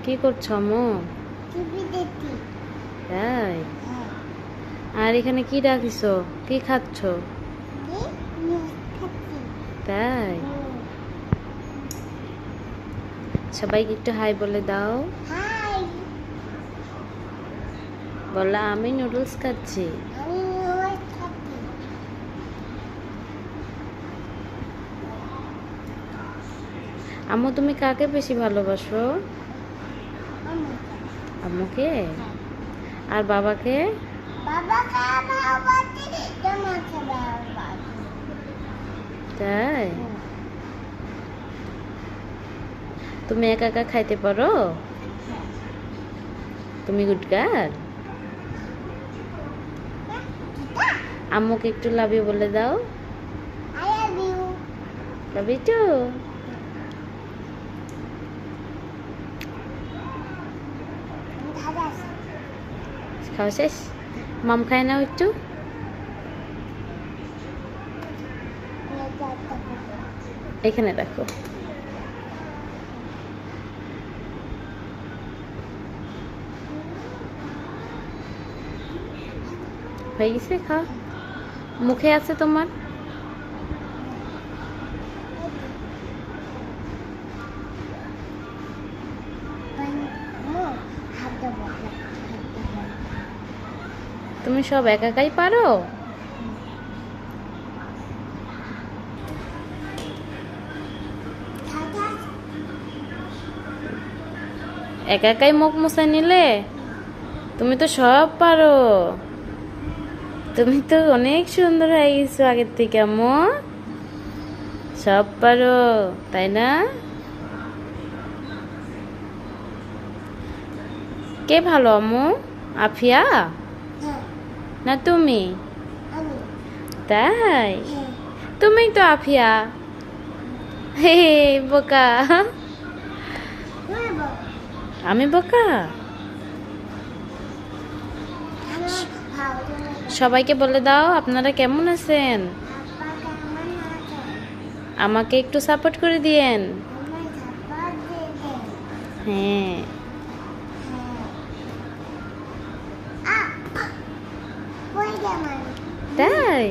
কি করছো আম্মু? তাই? আর এখানে কি রাখিছো? কি খাচ্ছো? তাই? সবাইকে একটু হাই বলে দাও। বলো আমি নুডলস খাচ্ছি। আম্মু তুমি কাকে বেশি ভালোবাসো? আম্মুকে? আর বাবাকে? তাই? তুমি একা একা খাইতে পারো? তুমি গুড গার্ল? আম্মুকে একটু লাভ ইউ বলে দাও। Love you too. খাওয়া শেষ? মাম খায় নাও একটু। এখানে রাখো। হয়ে গেছে খাও। মুখে আছে তোমার? তুমি সব একা একাই পারো? একা একাই মুখ মুছে নিলে? তুমি তো সব পারো। তুমি তো অনেক সুন্দর হয়ে গেছো আগের থেকে আম্মু। সব পারো তাই না? কে ভালো আম্মু? আফিয়া না তুমি? তাই? তুমি তো আফিয়া। হে বোকা। আমি বোকা? সবাইকে বলে দাও আপনারা কেমন আছেন। আমাকে একটু সাপোর্ট করে দিয়েন। হ্যাঁ। তাই?